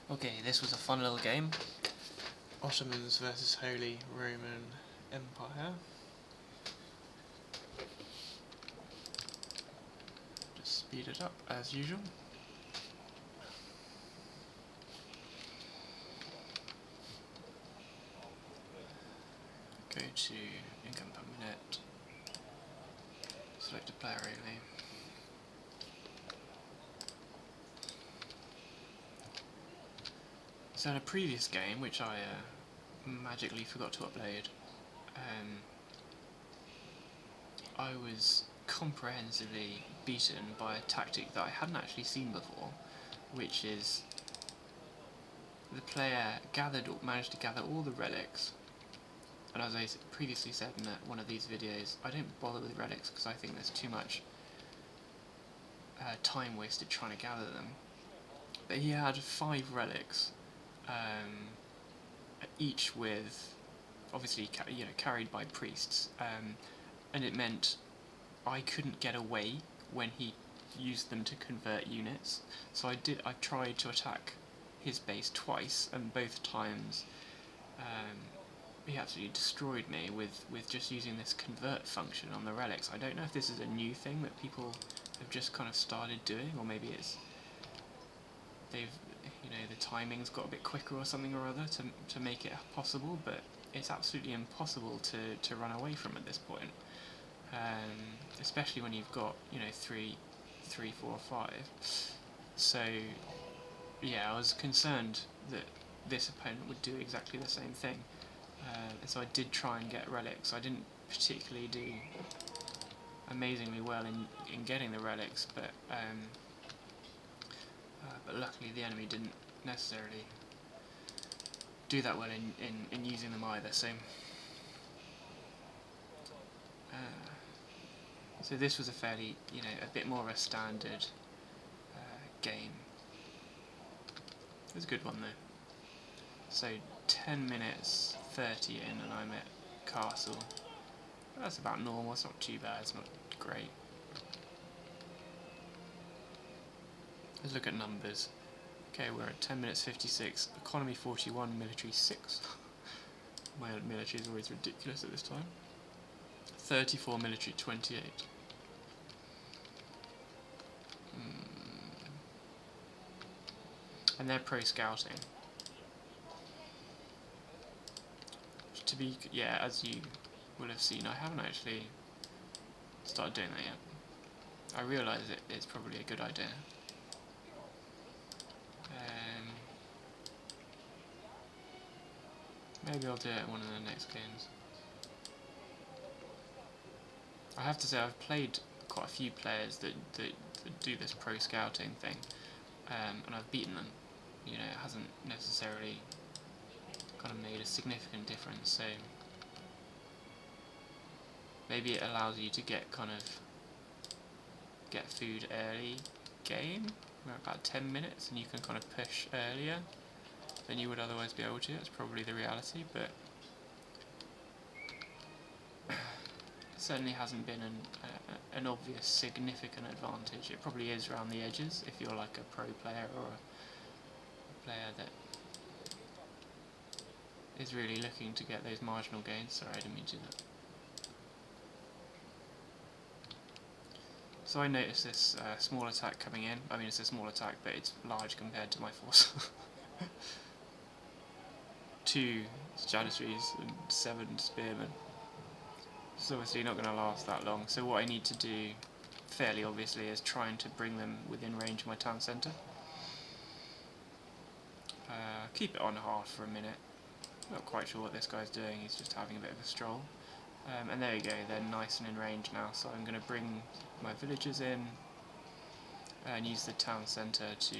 Okay, this was a fun little game. Ottomans versus Holy Roman Empire. Just speed it up as usual. Go to income per minute. Select a player only. So in a previous game, which I magically forgot to upload, I was comprehensively beaten by a tactic that I hadn't actually seen before, which is the player managed to gather all the relics. And as I previously said in one of these videos, I don't bother with relics because I think there's too much time wasted trying to gather them. But he had 5 relics, each with, obviously, carried by priests, and it meant I couldn't get away when he used them to convert units. So I tried to attack his base twice, and both times he absolutely destroyed me with just using this convert function on the relics. I don't know if this is a new thing that people have just kind of started doing, or maybe it's the timing's got a bit quicker or something or other to make it possible, but it's absolutely impossible to run away from at this point. Especially when you've got 3, 4, 5. So yeah, I was concerned that this opponent would do exactly the same thing. And so I did try and get relics. I didn't particularly do amazingly well in getting the relics, but luckily the enemy didn't necessarily do that well in using them either. So this was a fairly, a bit more of a standard game. It was a good one though. So 10 minutes 30 in and I'm at castle. That's about normal, it's not too bad, it's not great. Let's look at numbers. Okay, we're at 10 minutes 56, economy 41, military 6. My military is always ridiculous at this time. 34, military 28. And they're pro-scouting. As you will have seen, I haven't actually started doing that yet. I realise it's probably a good idea. Maybe I'll do it in one of the next games. I have to say I've played quite a few players that do this pro-scouting thing, and I've beaten them. It hasn't necessarily kind of made a significant difference, so maybe it allows you to get food early game. We're about 10 minutes and you can kind of push earlier than you would otherwise be able to. That's probably the reality, but it certainly hasn't been an obvious significant advantage. It probably is around the edges if you're like a pro player or a player that is really looking to get those marginal gains. Sorry, I didn't mean to do that. So I noticed this small attack coming in. I mean, it's a small attack, but it's large compared to my force. 2 Janissaries and 7 spearmen. It's obviously not going to last that long, so what I need to do, fairly obviously, is trying to bring them within range of my town centre. Keep it on half for a minute. Not quite sure what this guy's doing, he's just having a bit of a stroll. And there you go, they're nice and in range now, so I'm going to bring my villagers in and use the town centre to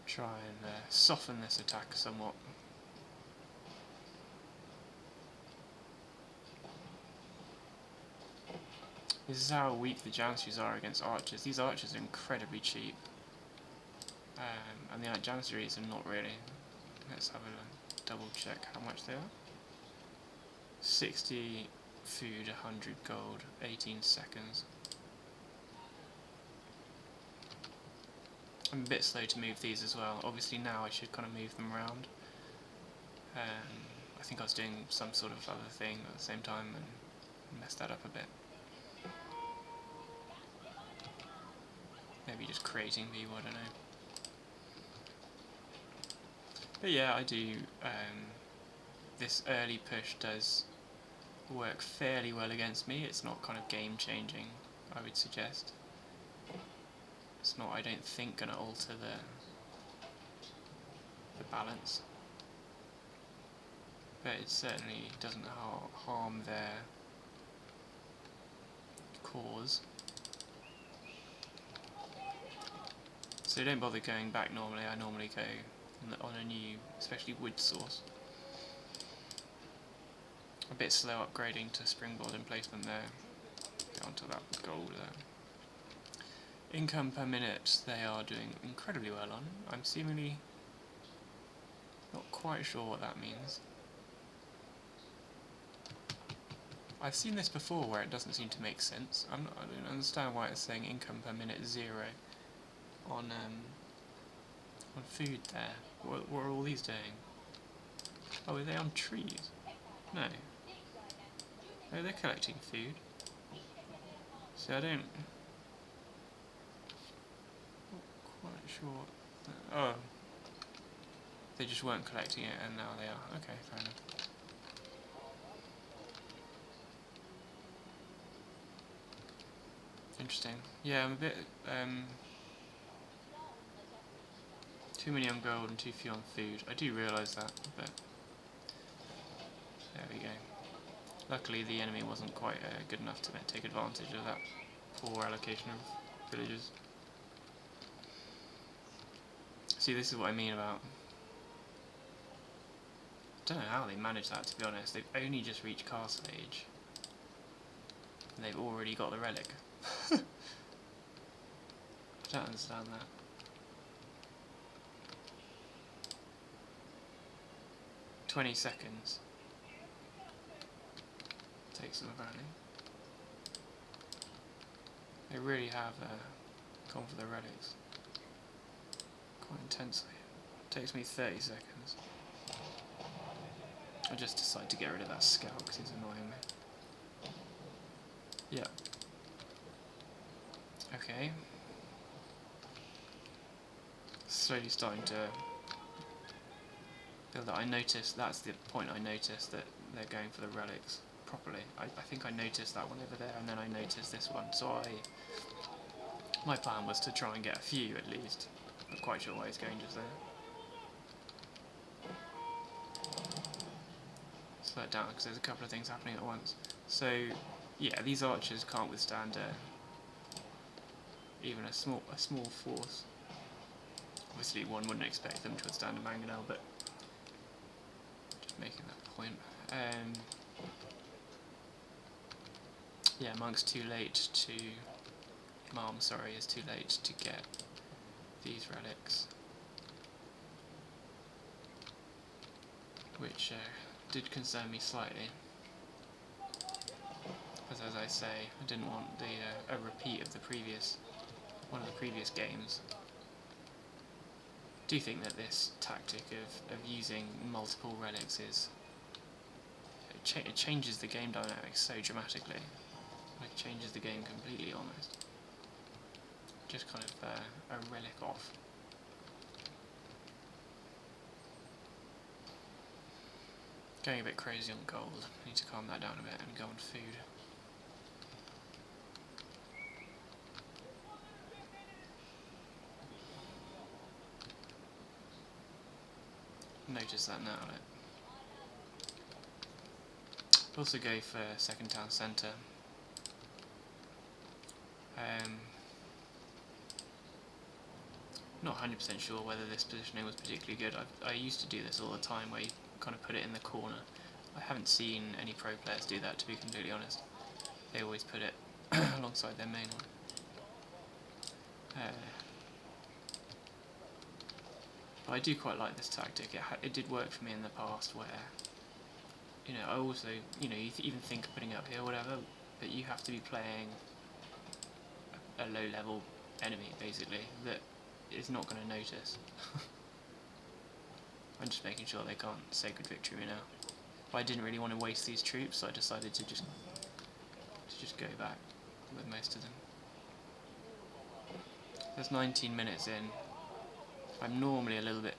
try and soften this attack somewhat. This is how weak the Janissaries are against archers. These archers are incredibly cheap. And the Janissaries are not really. Let's have a double check how much they are. 60 Food, 100 gold, 18 seconds. I'm a bit slow to move these as well. Obviously now I should kind of move them around. I think I was doing some sort of other thing at the same time and messed that up a bit. Maybe just creating people, I don't know. But yeah, I do, this early push does work fairly well against me. It's not kind of game changing, I would suggest. It's not, I don't think, going to alter the balance. But it certainly doesn't harm their cause. So don't bother going back normally. I normally go on a new, especially wood source. A bit slow upgrading to springboard emplacement there. Get onto that gold there. Income per minute they are doing incredibly well on. I'm seemingly not quite sure what that means. I've seen this before where it doesn't seem to make sense. I don't understand why it's saying income per minute 0 on food there. What are all these doing? Oh, are they on trees? No. Oh, they're collecting food. So I don't... Not quite sure. Oh. They just weren't collecting it and now they are. Okay, fair enough. Interesting. Yeah, I'm a bit... too many on gold and too few on food. I do realise that, but... There we go. Luckily the enemy wasn't quite good enough to take advantage of that poor allocation of villagers. See, this is what I mean about... I don't know how they managed that, to be honest. They've only just reached castle age. And they've already got the relic. I don't understand that. "20 seconds. Takes them apparently. They really have gone for the relics. Quite intensely. Takes me 30 seconds. I just decided to get rid of that scout because it's annoying me. Yeah. Okay. Slowly starting to build that. I noticed, that's the point I noticed, that they're going for the relics properly. I think I noticed that one over there and then I noticed this one. So my plan was to try and get a few at least. Not quite sure why he's going just there. Slow it down because there's a couple of things happening at once. So yeah, these archers can't withstand even a small force. Obviously one wouldn't expect them to withstand a mangonel, but just making that point. Yeah, Monk's too late to... Mom, sorry, is too late to get these relics. Which did concern me slightly. Because as I say, I didn't want a repeat of one of the previous games. I do think that this tactic of using multiple relics is... It changes the game dynamics so dramatically. Like, changes the game completely almost. Just kind of a relic off. Going a bit crazy on gold. Need to calm that down a bit and go on food. Notice that now. Also go for second town centre. Not 100% sure whether this positioning was particularly good. I used to do this all the time, where you kind of put it in the corner. I haven't seen any pro players do that, to be completely honest. They always put it alongside their main one. But I do quite like this tactic. It did work for me in the past, where you know, I also, you know, even think of putting it up here or whatever, but you have to be playing a low level enemy basically that is not going to notice. I'm just making sure they can't sacred victory me now. But I didn't really want to waste these troops, so I decided to just go back with most of them. There's 19 minutes in. I'm normally a little bit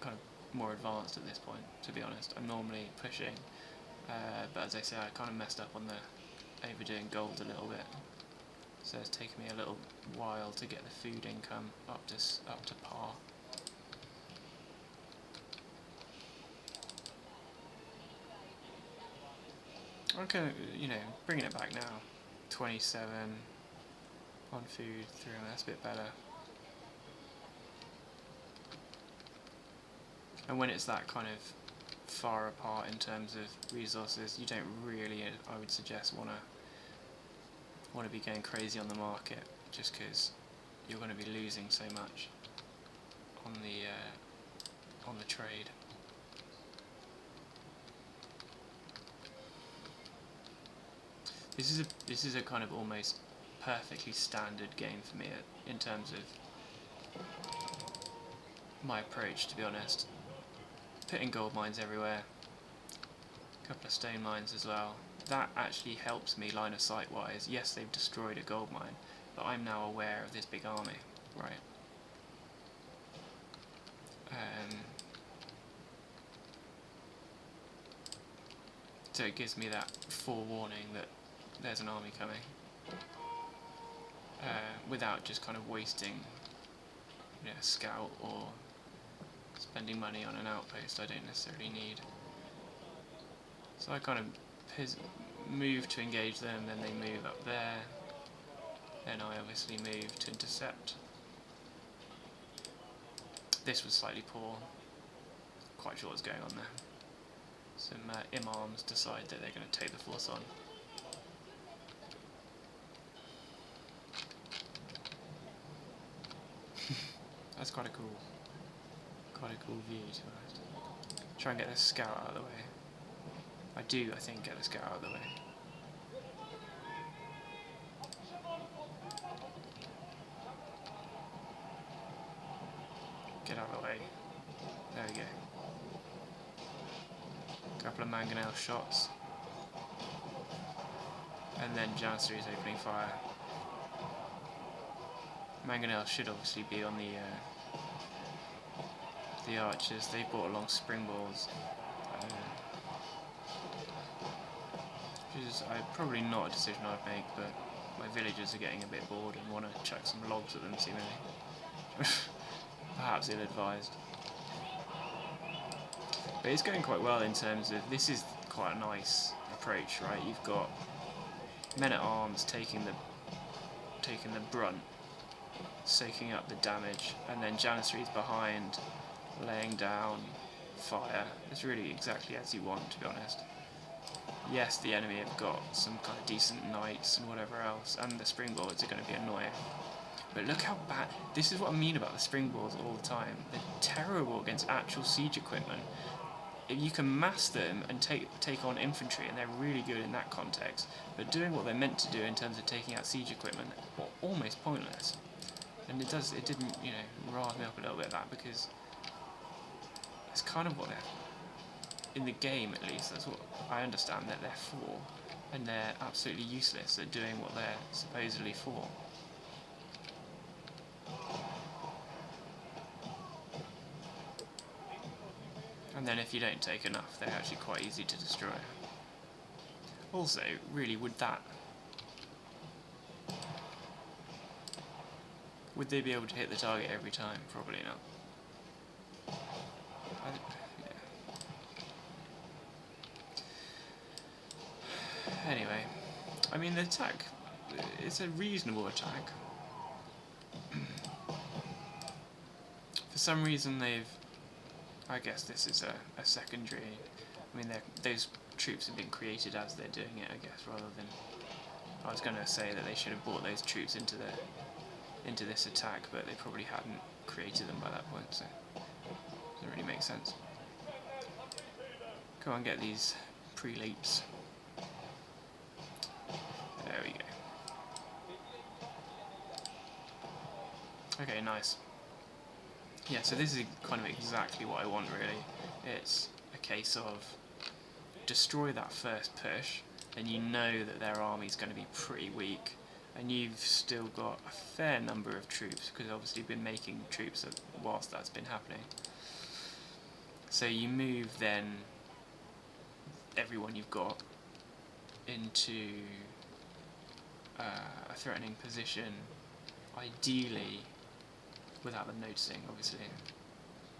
kind of more advanced at this point, to be honest. I'm normally pushing, but as I say, I kind of messed up on the overdoing gold a little bit. So it's taken me a little while to get the food income up to par. Okay, you know, bringing it back now. 27 on food, 3, that's a bit better. And when it's that kind of far apart in terms of resources, you don't really, I would suggest, want to be going crazy on the market, just because you're going to be losing so much on the trade. This is a kind of almost perfectly standard game for me in terms of my approach, to be honest. Putting gold mines everywhere, a couple of stone mines as well. That actually helps me line of sight wise. Yes, they've destroyed a gold mine, but I'm now aware of this big army, right? So it gives me that forewarning that there's an army coming, without just kind of wasting, you know, a scout or spending money on an outpost I don't necessarily need. So I kind of move to engage them, then they move up there, then I obviously move to intercept. This was slightly poor, quite sure what's going on there. Some imams decide that they're going to take the force on. That's quite a cool view, to be honest. Try and get the scout out of the way. I think, get the scout out of the way. Get out of the way. There we go. Couple of mangonel shots. And then Janissary is opening fire. Mangonel should obviously be on the archers. They brought along springballs, which is probably not a decision I'd make, but my villagers are getting a bit bored and want to chuck some logs at them, seemingly. Perhaps ill-advised. But it's going quite well in terms of, this is quite a nice approach, right? You've got men-at-arms taking the brunt, soaking up the damage, and then Janissary's behind, laying down fire. It's really exactly as you want, to be honest. Yes, the enemy have got some kind of decent knights and whatever else, and the springboards are going to be annoying. But look how bad, this is what I mean about the springboards all the time. They're terrible against actual siege equipment. If you can mass them and take on infantry, and they're really good in that context, but doing what they're meant to do in terms of taking out siege equipment, almost pointless. And it didn't, you know, rile me up a little bit, that, because it's kind of what they're, in the game at least, that's what I understand that they're for, and they're absolutely useless at doing what they're supposedly for. And then if you don't take enough, they're actually quite easy to destroy. Also, really, would they be able to hit the target every time? Probably not. Yeah. Anyway, I mean, the attack, it's a reasonable attack. For some reason I guess this is a secondary, I mean, those troops have been created as they're doing it, I guess, rather than, I was going to say that they should have brought those troops into this attack, but they probably hadn't created them by that point, so it doesn't really make sense. Go on, get these pre-leaps. There we go. Okay, nice. Yeah, so this is kind of exactly what I want, really. It's a case of destroy that first push, and you know that their army's going to be pretty weak, and you've still got a fair number of troops, because obviously you've been making troops whilst that's been happening. So you move then everyone you've got into a threatening position, ideally without them noticing, obviously.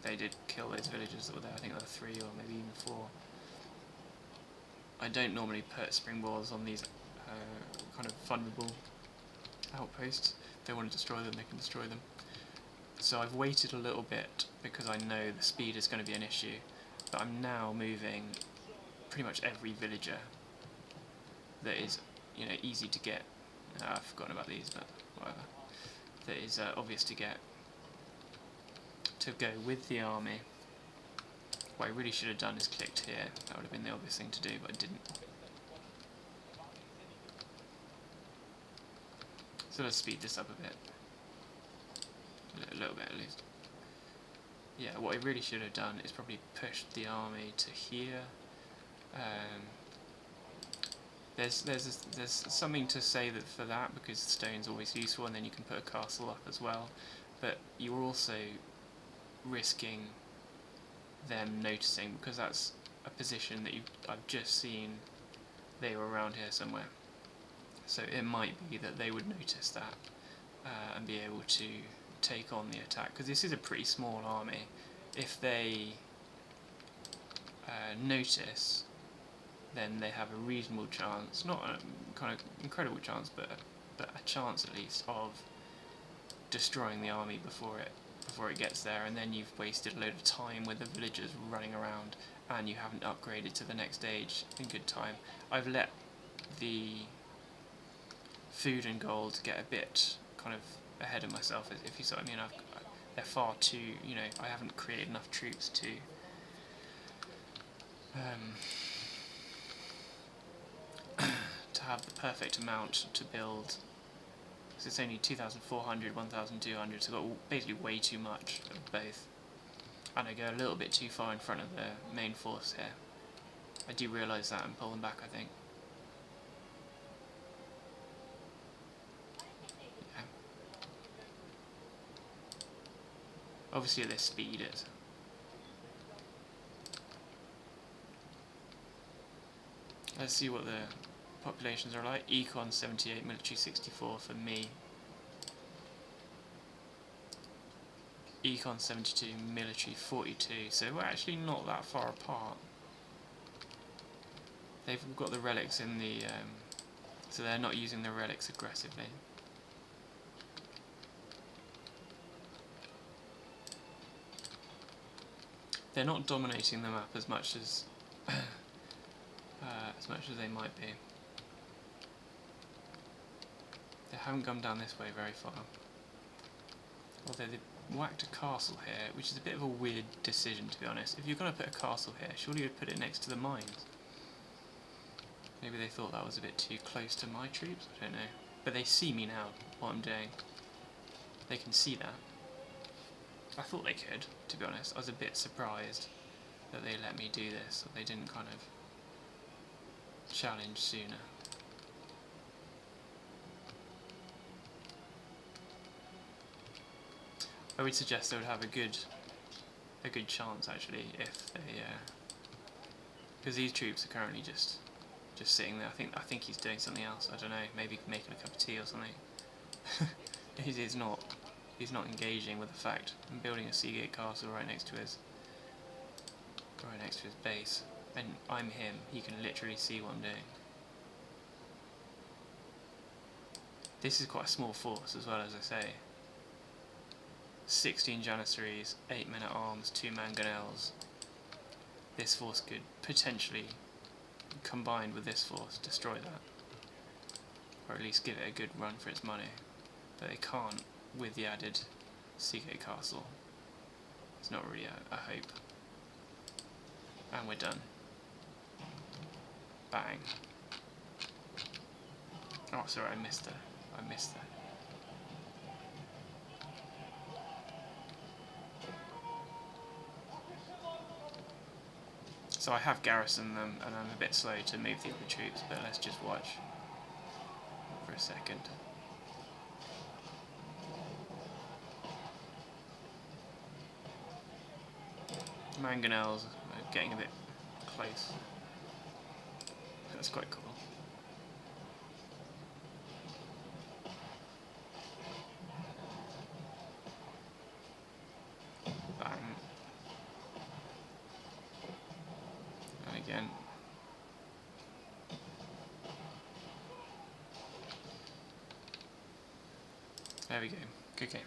They did kill those villagers that were there, I think there were 3 or maybe even 4. I don't normally put springballs on these kind of vulnerable outposts. If they want to destroy them, they can destroy them. So I've waited a little bit because I know the speed is going to be an issue, but I'm now moving pretty much every villager that is, you know, easy to get. I've forgotten about these, but whatever. That is obvious to get, to go with the army. What I really should have done is clicked here. That would have been the obvious thing to do, but I didn't. So let's speed this up a bit. A little bit at least. Yeah, what I really should have done is probably pushed the army to here. There's something to say that for that, because stone's always useful, and then you can put a castle up as well. But you're also risking them noticing, because that's a position that I've just seen they were around here somewhere. So it might be that they would notice that and be able to take on the attack, because this is a pretty small army. If they notice, then they have a reasonable chance, not a kind of incredible chance, but a chance at least of destroying the army before it gets there, and then you've wasted a load of time with the villagers running around, and you haven't upgraded to the next stage in good time. I've let the food and gold get a bit kind of ahead of myself, if you see what I mean. They're far too, you know, I haven't created enough troops to to have the perfect amount to build. So it's only 2,400, 1,200, so I've got basically way too much of both. And I go a little bit too far in front of the main force here. I do realise that and pull them back, I think. Yeah. Obviously at this speed it's... Let's see what the populations are like. Econ 78, military 64 for me. Econ 72, military 42, so we're actually not that far apart. They've got the relics in the... so they're not using the relics aggressively. They're not dominating the map as much as they might be. They haven't come down this way very far. Although they whacked a castle here, which is a bit of a weird decision, to be honest. If you're going to put a castle here, surely you'd put it next to the mines. Maybe they thought that was a bit too close to my troops, I don't know. But they see me now, what I'm doing. They can see that. I thought they could, to be honest. I was a bit surprised that they let me do this, that they didn't kind of challenge sooner. I would suggest they would have a good chance, actually, if they, because these troops are currently just sitting there. I think he's doing something else. I don't know, maybe making a cup of tea or something. He's not engaging with the fact I'm building a Seagate castle right next to his base, and I'm him. He can literally see what I'm doing. This is quite a small force as well, as I say. 16 Janissaries, 8 men at arms, 2 mangonels. This force could potentially, combined with this force, destroy that, or at least give it a good run for its money. But they can't with the added Seagate castle. It's not really a hope. And we're done. Bang. Oh, sorry, I missed her. I missed her. So I have garrisoned them, and I'm a bit slow to move the other troops, but let's just watch for a second. Mangonels are getting a bit close. That's quite cool. Bang. And again. There we go. Good game.